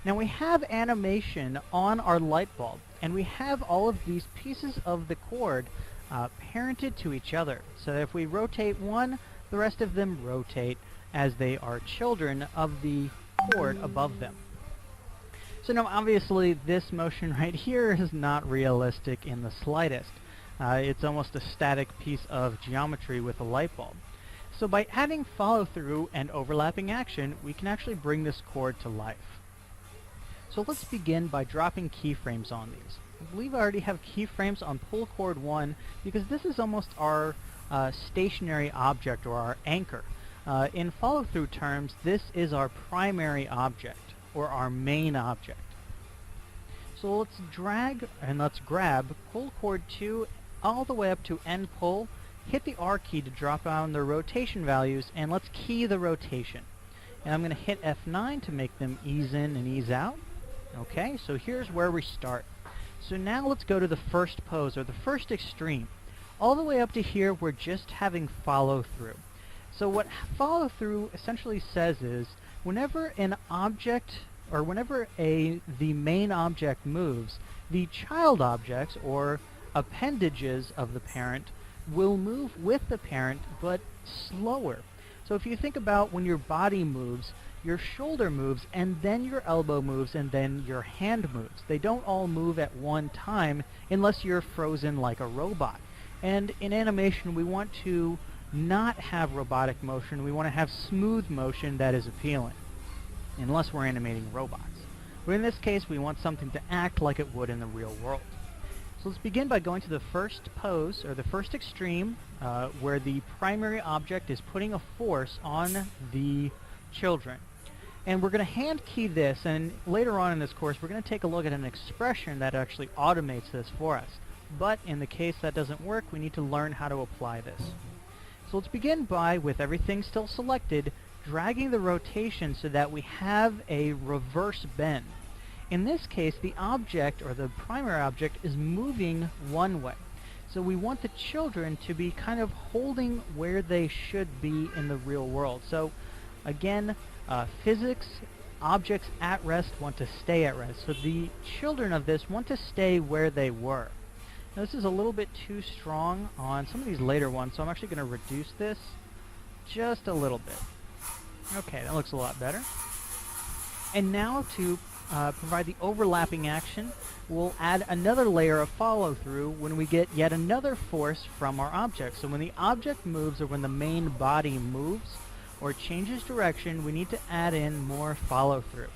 Now we have animation on our light bulb, and we have all of these pieces of the cord parented to each other. So if we rotate one, the rest of them rotate as they are children of the cord above them. So now obviously this motion right here is not realistic in the slightest. It's almost a static piece of geometry with a light bulb. So by adding follow-through and overlapping action, we can actually bring this cord to life. So let's begin by dropping keyframes on these. I believe I already have keyframes on pull cord 1 because this is almost our stationary object, or our anchor. In follow-through terms, this is our primary object, or our main object. So let's drag and let's grab pull cord 2 all the way up to end pull, hit the R key to drop down the rotation values, and let's key the rotation. And I'm going to hit F9 to make them ease in and ease out. Okay, so here's where we start. So now let's go to the first pose, or the first extreme. All the way up to here, we're just having follow-through. So what follow-through essentially says is, whenever an object, or whenever the main object moves, the child objects, or appendages of the parent, will move with the parent, but slower. So if you think about when your body moves, your shoulder moves, and then your elbow moves, and then your hand moves. They don't all move at one time unless you're frozen like a robot. And in animation, we want to not have robotic motion. We want to have smooth motion that is appealing, unless we're animating robots. But in this case, we want something to act like it would in the real world. So let's begin by going to the first pose, or the first extreme, where the primary object is putting a force on the children. And we're going to hand key this, and later on in this course we're going to take a look at an expression that actually automates this for us. But in the case that doesn't work, we need to learn how to apply this. So let's begin by, with everything still selected, dragging the rotation so that we have a reverse bend. In this case, the object, or the primary object, is moving one way. So we want the children to be kind of holding where they should be in the real world. So again, physics, objects at rest want to stay at rest. So the children of this want to stay where they were. Now this is a little bit too strong on some of these later ones, so I'm actually going to reduce this just a little bit. Okay, that looks a lot better. And now to provide the overlapping action, we'll add another layer of follow-through when we get yet another force from our object. So when the object moves, or when the main body moves or changes direction, we need to add in more follow-through.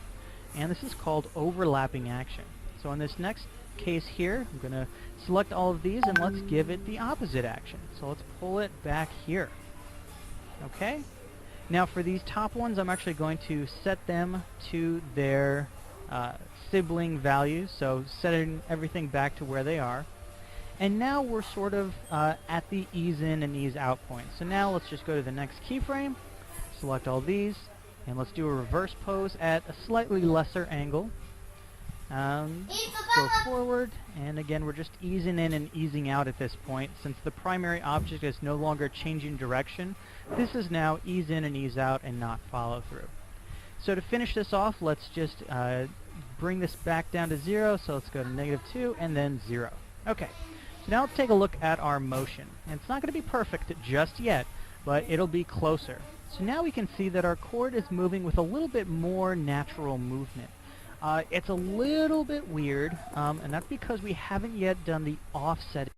And this is called overlapping action. So in this next case here, I'm going to select all of these and let's give it the opposite action. So let's pull it back here. Okay? Now for these top ones, I'm actually going to set them to their sibling values, so setting everything back to where they are. And now we're sort of at the ease in and ease out point. So now let's just go to the next keyframe, select all these, and let's do a reverse pose at a slightly lesser angle. Go forward, and again we're just easing in and easing out at this point. Since the primary object is no longer changing direction, this is now ease in and ease out and not follow through. So to finish this off, let's just bring this back down to 0. So let's go to -2 and then 0. Okay, so now let's take a look at our motion. And it's not going to be perfect just yet, but it'll be closer. So now we can see that our cord is moving with a little bit more natural movement. It's a little bit weird, and that's because we haven't yet done the offset.